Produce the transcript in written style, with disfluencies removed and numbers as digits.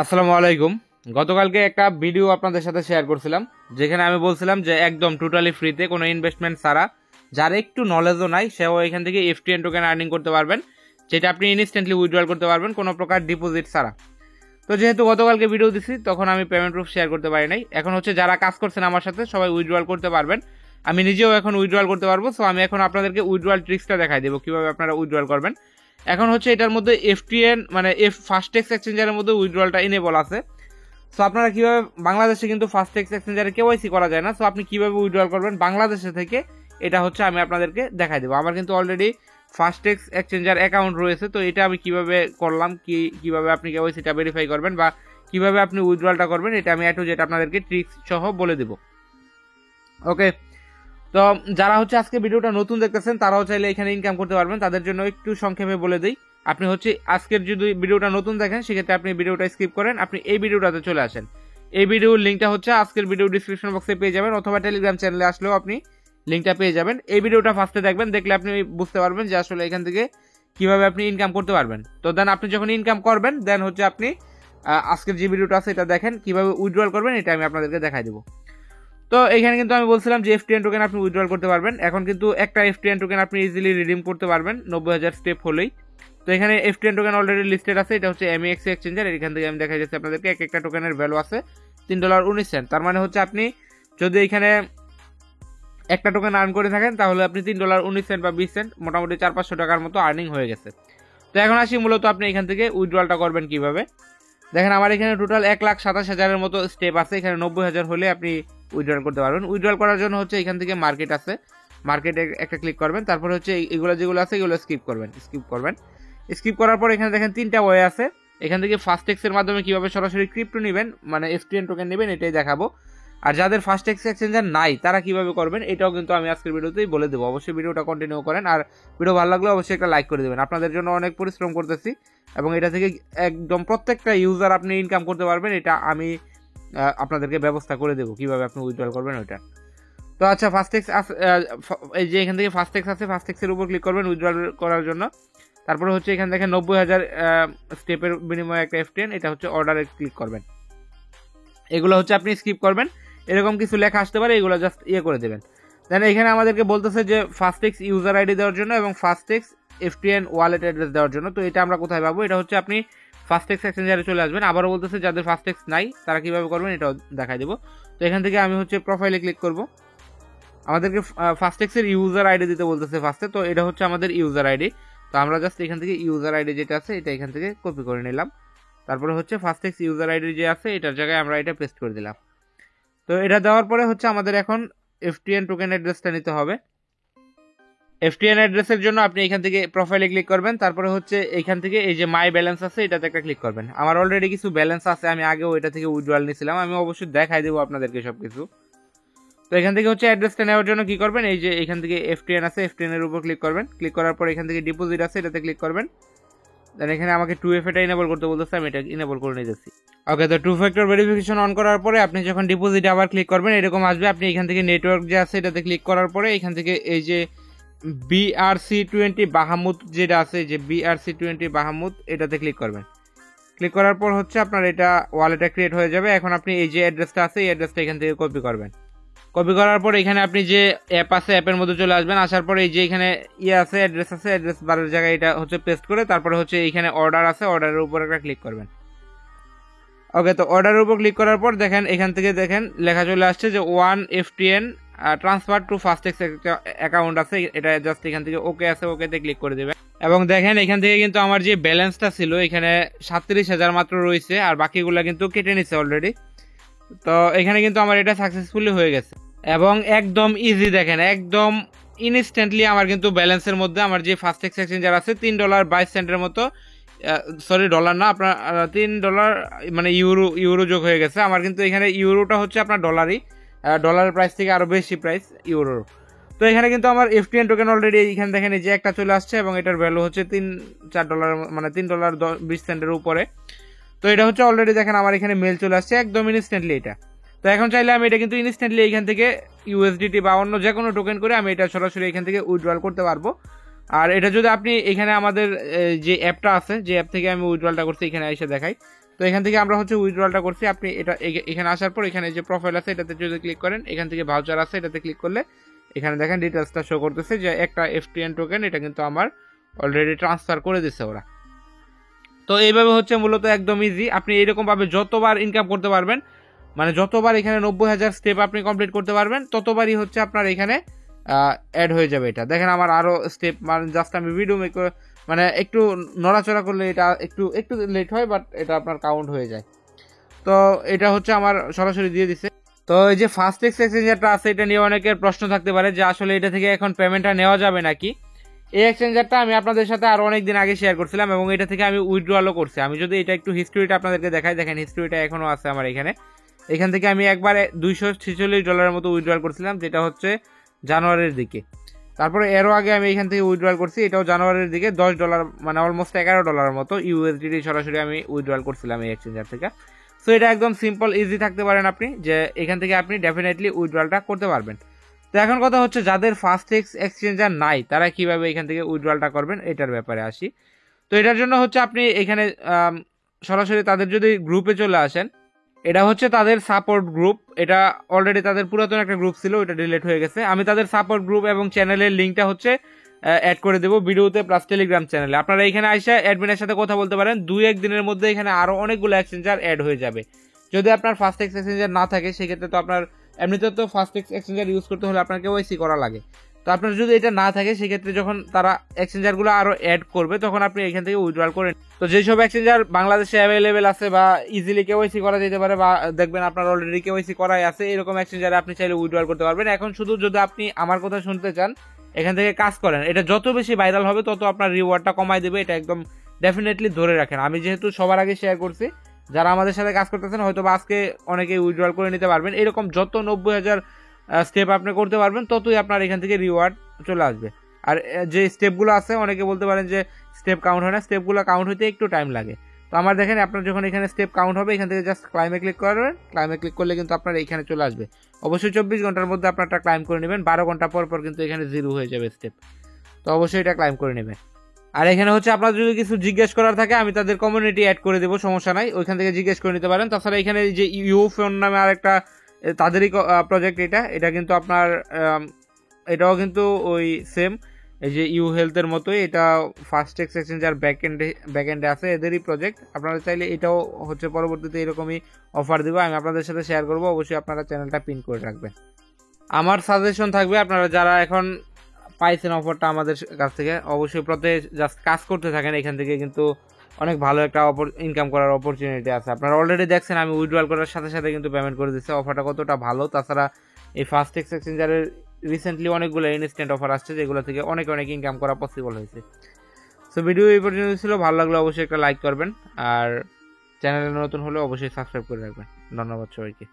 আসসালামু আলাইকুম। গতকালকে একটা ভিডিও আপনাদের সাথে শেয়ার করছিলাম, যেখানে আমি বলছিলাম যে একদম টোটালি ফ্রিতে কোনো ইনভেস্টমেন্ট ছাড়া যার একটু নলেজও নাই সেও এখান থেকে এফটিএন টোকেন আর্নিং করতে পারবেন, যেটা আপনি ইনস্ট্যান্টলি উইথড্রল করতে পারবেন কোনো প্রকার ডিপোজিট ছাড়া। তো যেহেতু গতকালকে ভিডিও দিছি তখন আমি পেমেন্ট প্রুফ শেয়ার করতে পারি নাই। এখন হচ্ছে যারা কাজ করছেন আমার সাথে সবাই উইথড্রল করতে পারবেন, আমি নিজেও এখন উইথড্রল করতে পারবো। সো আমি এখন আপনাদেরকে উইথড্রল ট্রিক্সটা দেখাই দেবো কীভাবে আপনারা উইথড্রল করবেন। এখন হচ্ছে এটার মধ্যে এফটিএন মানে ফাস্টেক্স এক্সচেঞ্জারের মধ্যে উইথড্রলটা ইনেবল আছে। সো আপনারা কীভাবে, বাংলাদেশে কিন্তু ফাস্টেক্স এক্সচেঞ্জারে কেওয়াইসি করা যায় না, সো আপনি কীভাবে উইথড্রল করবেন বাংলাদেশে থেকে এটা হচ্ছে আমি আপনাদেরকে দেখাই দেবো। আমার কিন্তু অলরেডি ফাস্টেক্স এক্সচেঞ্জার অ্যাকাউন্ট রয়েছে, তো এটা আমি কিভাবে করলাম, কিভাবে আপনি কেওয়াইসিটা ভেরিফাই করবেন বা কিভাবে আপনি উইথড্রলটা করবেন, এটা আমি যেটা আপনাদেরকে ট্রিক্স সহ বলে দেবো। ওকে, তো যারা হচ্ছে আজকে ভিডিওটা নতুন দেখতেছেন তারাও চাইলে এখানে ইনকাম করতে পারবেন। তাদের জন্য একটু সংক্ষেপে বলে দিই। আপনি হচ্ছে আজকের যদি ভিডিওটা নতুন দেখেন সেক্ষেত্রে আপনি ভিডিওটা স্কিপ করেন, আপনি এই ভিডিওটাতে চলে আসেন। এই ভিডিওর লিঙ্কটা হচ্ছে আজকের ভিডিও ডিসক্রিপশন বক্সে পেয়ে যাবেন, অথবা টেলিগ্রাম চ্যানেলে আসলেও আপনি লিঙ্কটা পেয়ে যাবেন। এই ভিডিওটা ফার্স্টে দেখবেন, দেখলে আপনি বুঝতে পারবেন যে আসলে এখান থেকে কিভাবে আপনি ইনকাম করতে পারবেন। তো দেন আপনি যখন ইনকাম করবেন দেন হচ্ছে আপনি আজকের যে ভিডিওটা আছে এটা দেখেন, কিভাবে উইথড্রল করবেন এটা আমি আপনাদেরকে দেখাই দেবো। তো এখানে কিন্তু আমি বলছিলাম যে এফটিএন টোকেন আপনি উইথড্রল করতে পারবেন। এখন কিন্তু একটা এফটিএন টোকেন আপনি ইজিলি রিডিম করতে পারবেন 90,000 স্টেপ হলেই। তো এখানে এফটিএন টোকেন অলরেডি লিস্টেড আছে, এটা হচ্ছে এমএক্স এক্সচেঞ্জার। এখান থেকে আমি দেখা যাচ্ছে আপনাদেরকে এক একটা টোকেনের ভ্যালু আছে $3.19। তার মানে হচ্ছে আপনি যদি এখানে একটা টোকেন আর্ন করে থাকেন তাহলে আপনি $3.19 বা 20 সেন্ট, মোটামুটি 400-500 টাকার মতো আর্নিং হয়ে গেছে। তো এখন আসি মূলত আপনি এখান থেকে উইথড্রলটা করবেন কিভাবে। দেখেন আমার এখানে টোটাল 1,27,000-এর মতো স্টেপ আছে, এখানে 90,000 হলে আপনি উইথড্রল করতে পারবেন। উইথড্রল করার জন্য হচ্ছে এখান থেকে মার্কেট আছে, মার্কেটে একটা ক্লিক করবেন, তারপর হচ্ছে এগুলো যেগুলো আছে এগুলো স্কিপ করবেন। স্কিপ করার পর এখানে দেখেন 3টা ওয়ে আছে। এখান থেকে ফাস্টেক্সের মাধ্যমে কিভাবে সরাসরি ক্রিপ্টো নেবেন, মানে এফটিএন টোকেন নেবেন, এটাই দেখাবো। আর যাদের ফাস্টেক্স এক্সচেঞ্জার নাই তারা কিভাবে করবেন এটাও কিন্তু আমি আজকের ভিডিওতেই বলে দেবো। অবশ্যই ভিডিওটা কন্টিনিউ করেন, আর ভিডিও ভালো লাগলে অবশ্যই একটা লাইক করে দেবেন। আপনাদের জন্য অনেক পরিশ্রম করতেছি এবং এটা থেকে একদম প্রত্যেকটা ইউজার আপনি ইনকাম করতে পারবেন, এটা আমি আপনাদেরকে ব্যবস্থা করে দেবো কিভাবে আপনি উইথড্রল করবেন ওইটা। তো আচ্ছা, ফাস্টেক্স এই যে এখান থেকে ফাস্টেক্স আছে, ফাস্টেক্সের উপর ক্লিক করবেন উইথড্রল করার জন্য। তারপরে হচ্ছে এখান থেকে 90,000 স্টেপের বিনিময়ে একটা এফটিএন, এটা হচ্ছে অর্ডারে ক্লিক করবেন। এগুলো হচ্ছে আপনি স্কিপ করবেন, এরকম কিছু লেখা আসতে পারে, এগুলো জাস্ট করে দেবেন। দেন এখানে আমাদেরকে বলতেছে যে ফাস্টেক্স ইউজার আইডি দেওয়ার জন্য এবং ফাস্টেক্স এফটিএন ওয়ালেট অ্যাড্রেস দেওয়ার জন্য। তো এটা আমরা কোথায় পাবো, এটা হচ্ছে আপনি ফাস্টেক্স এক্সচেঞ্জারে চলে আসবেন। আবারও বলতেছে যাদের ফাস্টেক্স নাই তারা কিভাবে করবেন এটাও দেখাই দেবো। তো এখান থেকে আমি হচ্ছে প্রোফাইলে ক্লিক করব। আমাদেরকে ফাস্টেক্সের ইউজার আইডি দিতে বলতেছে ফার্স্টে, তো এটা হচ্ছে আমাদের ইউজার আইডি। তো আমরা জাস্ট এখান থেকে ইউজার আইডি যেটা আছে এটা এখান থেকে কপি করে নিলাম। তারপরে হচ্ছে ফাস্টেক্স ইউজার আইডি যে আছে এটার জায়গায় আমরা এটা পেস্ট করে দিলাম। তো এটা দেওয়ার পরে হচ্ছে আমাদের এখন এফটিএন টোকেন অ্যাড্রেসটা নিতে হবে। এফটিএন অ্যাড্রেসের জন্য আপনি এখান থেকে প্রোফাইলে ক্লিক করবেন, তারপরে হচ্ছে এখান থেকে এই যে মাই ব্যালেন্স আছে এটাতে একটা ক্লিক করবেন। আমার অলরেডি কিছু ব্যালেন্স আছে, আমি আগেও এটা থেকে উইথড্রল নিয়েছিলাম, আমি অবশ্যই দেখাই দেবো আপনাদেরকে সবকিছু। তো এখান থেকে হচ্ছে অ্যাড্রেসটা নেওয়ার জন্য কি করবেন, এই যে এখান থেকে এফটিএন আছে, এফটিএন এর উপর ক্লিক করবেন। ক্লিক করার পর এখান থেকে ডিপোজিট আছে এটাতে ক্লিক করবেন। দেন এখানে আমাকে 2FA টা ইনেবল করতে বলতেছে, আমি এটা ইনেবল করে নিতেছি। ওকে, তো 2 ফ্যাক্টর ভেরিফিকেশন অন করার পরে আপনি যখন ডিপোজিটে আবার ক্লিক করবেন এরকম আসবে। আপনি এখান থেকে নেটওয়ার্ক যে আছে এটাতে ক্লিক করার পরে এখান থেকে এই যে BRC20 বাহামুদ যেটা আছে, যে BRC20 বাহামুদ এটাতে ক্লিক করবেন। ক্লিক করার পর হচ্ছে আপনার এটা ওয়ালেটটা ক্রিয়েট হয়ে যাবে। এখন আপনি এই যে অ্যাড্রেসটা আছে এই অ্যাড্রেসটা এখান থেকে কপি করবেন। কপি করার পর এখানে আপনি যে অ্যাপ আছে অ্যাপের মধ্যে চলে আসবেন। আসার পরে এই যে এখানে আছে অ্যাড্রেস আছে, অ্যাড্রেস বারের জায়গায় এটা হচ্ছে পেস্ট করে তারপরে হচ্ছে এখানে অর্ডার আছে, অর্ডারের উপর একটা ক্লিক করবেন। ওকে, তো অর্ডারের উপর ক্লিক করার পর দেখেন এখান থেকে দেখেন লেখা চলে আসছে যে 1 FTN ট্রান্সফার টু ফাস্টেক্স অ্যাকাউন্ট আছে, এটা জাস্ট এখান থেকে ওকে আছে, ওকেতে ক্লিক করে দেবেন। এবং দেখেন এখান থেকে কিন্তু আমার যে ব্যালেন্সটা ছিল এখানে 37,000 মাত্র রয়েছে, আর বাকিগুলো কিন্তু কেটে নিচ্ছে অলরেডি। তো এখানে কিন্তু আমার এটা সাকসেসফুলি হয়ে গেছে এবং একদম ইজি, দেখেন একদম ইনস্ট্যান্টলি আমার কিন্তু ব্যালেন্সের মধ্যে আমার যে ফাস্টেক্স এক্সচেঞ্জার আছে $3.22 মতো, সরি ডলার না, আপনার $3 মানে ইউরো যোগ হয়ে গেছে। আমার কিন্তু এখানে ইউরোটা হচ্ছে আপনার ডলারই, ডলারের প্রাইস থেকে আরও বেশি প্রাইস ইউরোর। তো এখানে কিন্তু আমার এফটিএন টোকেন অলরেডি এখানে দেখেন এই যে একটা চলে আসছে এবং এটার ভ্যালু হচ্ছে $3-4, মানে $3.20 উপরে। তো এটা হচ্ছে অলরেডি দেখেন আমার এখানে মেল চলে আসছে একদম ইনস্ট্যান্টলি এটা। তো এখন চাইলে আমি এটা কিন্তু ইনস্ট্যান্টলি এখান থেকে ইউএসডিটি বা অন্য যে কোনো টোকেন করে আমি এটা সরাসরি এখান থেকে উইথড্রল করতে পারবো। আর এটা যদি আপনি এখানে আমাদের যে অ্যাপটা আছে, যে অ্যাপ থেকে আমি উইথড্রলটা করছি এখানে এসে দেখাই, তো এখান থেকে আমরা হচ্ছে উইথড্রলটা করছি। আপনি এটা এখানে আসার পর এখানে যে প্রোফাইল আছে এটাতে যদি ক্লিক করেন, এখান থেকে ভাউচার আছে এটাতে ক্লিক করলে এখানে দেখেন ডিটেলসটা শো করতেছে যে একটা FTN টোকেন এটা কিন্তু আমার অলরেডি ট্রান্সফার করে দিচ্ছে ওরা। তো এইভাবে হচ্ছে মূলত একদম ইজি, আপনি এরকমভাবে যতবার ইনকাম করতে পারবেন, মানে যতবার এখানে 90,000 স্টেপ আপনি কমপ্লিট করতে পারবেন ততবারই হচ্ছে আপনার এখানে অ্যাড হয়ে যাবে। এটা দেখেন আমার আরও স্টেপ, মানে জাস্ট আমি ভিডিও মানে একটু নড়াচড়া করলে এটা একটু একটু লেট হয়, বাট এটা আপনার কাউন্ট হয়ে যায়। তো এটা হচ্ছে আমার সরাসরি দিয়ে দিছে। তো এই যে ফাস্টেক্স এক্সচেঞ্জারটা আছে এটা নিয়ে অনেকের প্রশ্ন থাকতে পারে যে আসলে এটা থেকে এখন পেমেন্টটা নেওয়া যাবে নাকি। এই এক্সচেঞ্জারটা আমি আপনাদের সাথে আরও অনেক দিন আগে শেয়ার করছিলাম এবং এটা থেকে আমি উইথড্রলও করছি। আমি যদি এটা একটু হিস্ট্রিটা আপনাদেরকে দেখাই, দেখেন হিস্ট্রিটা এখনও আছে আমার এখান থেকে আমি একবারে $246 মতো উইথড্রল করছিলাম, যেটা হচ্ছে জানুয়ারির দিকে। তারপরে এরও আগে আমি এখান থেকে উইথড্রল করছি, এটাও জানুয়ারির দিকে $10, মানে অলমোস্ট $11 মতো USDT সরাসরি আমি উইথড্রল করছিলাম এই এক্সচেঞ্জার থেকে। সো এটা একদম সিম্পল ইজি থাকতে পারেন আপনি, যে এখান থেকে আপনি ডেফিনেটলি উইথড্রলটা করতে পারবেন। তো এখন কথা হচ্ছে যাদের ফাস্টেক্স এক্সচেঞ্জার নাই তারা কিভাবে এখান থেকে উইথড্রলটা করবেন এটার ব্যাপারে আসি। তো এটার জন্য হচ্ছে আপনি এখানে সরাসরি তাদের যদি গ্রুপে চলে আসেন, এটা হচ্ছে তাদের সাপোর্ট গ্রুপ। এটা অলরেডি তাদের পুরাতন একটা গ্রুপ ছিল, ওটা ডিলিট হয়ে গেছে। আমি তাদের সাপোর্ট গ্রুপ এবং চ্যানেলের লিঙ্কটা হচ্ছে অ্যাড করে দেবো ভিডিওতে, প্লাস টেলিগ্রাম চ্যানেলে। আপনারা এখানে আইসা অ্যাডমিনের সাথে কথা বলতে পারেন। 2-1 দিনের মধ্যে এখানে আরও অনেকগুলো এক্সচেঞ্জার অ্যাড হয়ে যাবে। যদি আপনার ফাস্টেক্স এক্সচেঞ্জার না থাকে সেক্ষেত্রে তো আপনার এমনিতে তো ফাস্টেক্স এক্সচেঞ্জার ইউজ করতে হলে আপনার KYC করা লাগে। তো আপনার যদি এটা না থাকে সেক্ষেত্রে যখন তারা এক্সচেঞ্জারগুলো আরও অ্যাড করবে তখন আপনি এখান থেকে উইথড্রল করেন। তো যেসব এক্সচেঞ্জার বাংলাদেশে অ্যাভেলেবেল আছে বা ইজিলি KYC করা যেতে পারে, বা দেখবেন আপনার অলরেডি KYC করাই আছে, এরকম এক্সচেঞ্জারে আপনি চাইলে উইথড্রল করতে পারবেন। এখন শুধু যদি আপনি আমার কথা শুনতে চান, এখান থেকে কাজ করেন, এটা যত বেশি ভাইরাল হবে তত আপনার রিওয়ার্ডটা কমাই দেবে, এটা একদম ডেফিনেটলি ধরে রাখেন। আমি যেহেতু সবার আগে শেয়ার করছি, যারা আমাদের সাথে কাজ করতেছেন হয়তো বা আজকে অনেকেই উইথড্রল করে নিতে পারবেন। এরকম যত 90,000 স্টেপ আপনি করতে পারবেন ততই আপনার এখান থেকে রিওয়ার্ড চলে আসবে। আর যে স্টেপগুলো আছে অনেকে বলতে পারেন যে স্টেপ কাউন্ট হয় না, স্টেপগুলো কাউন্ট হতে একটু টাইম লাগে। তো আমার দেখেন আপনার যখন এখানে স্টেপ কাউন্ট হবে এখান থেকে জাস্ট ক্লাইমে ক্লিক করবেন, ক্লাইমে ক্লিক করলে কিন্তু আপনার এইখানে চলে আসবে। অবশ্যই 24 ঘন্টার মধ্যে আপনারটা ক্লাইম করে নেবেন, 12 ঘন্টা পর পর কিন্তু এখানে 0 হয়ে যাবে স্টেপ। তো অবশ্যই এটা ক্লাইম করে নেবেন। আর এখানে হচ্ছে আপনার যদি কিছু জিজ্ঞেস করার থাকে আমি তাদের কমিউনিটি অ্যাড করে দেবো, সমস্যা নাই, ওইখান থেকে জিজ্ঞেস করে নিতে পারেন। তাছাড়া এখানে যে ফোন নামে আর একটা তাদেরই প্রজেক্ট, এটা কিন্তু আপনার এটাও কিন্তু ওই সেম এই যে হেলথের মতোই, এটা ফাস্টেক্স এক্সচেঞ্জার ব্যাকএন্ডে আছে, এদেরই প্রজেক্ট। আপনারা চাইলে এটাও হচ্ছে পরবর্তীতে এরকমই অফার দেবো, আমি আপনাদের সাথে শেয়ার করবো। অবশ্যই আপনারা চ্যানেলটা পিন করে রাখবেন। আমার সাজেশন থাকবে আপনারা যারা এখন পাইছেন অফারটা আমাদের কাছ থেকে, অবশ্যই জাস্ট কাজ করতে থাকেন, এখান থেকে কিন্তু অনেক ভালো একটা ইনকাম করার অপরচুনিটি আছে। আপনারা অলরেডি দেখছেন আমি উইথড্রল করার সাথে সাথে কিন্তু পেমেন্ট করে দিচ্ছে, অফারটা কতটা ভালো। তাছাড়া এই ফাস্টেক্স এক্সচেঞ্জারের রিসেন্টলি অনেকগুলো ইনস্ট্যান্ট অফার আসছে যেগুলো থেকে অনেক ইনকাম করা পসিবল হয়েছে। সো ভিডিও এই পর্যন্ত ছিল, ভালো লাগলে অবশ্যই একটা লাইক করবেন, আর চ্যানেলে নতুন হলে অবশ্যই সাবস্ক্রাইব করে রাখবেন। ধন্যবাদ সবাইকে।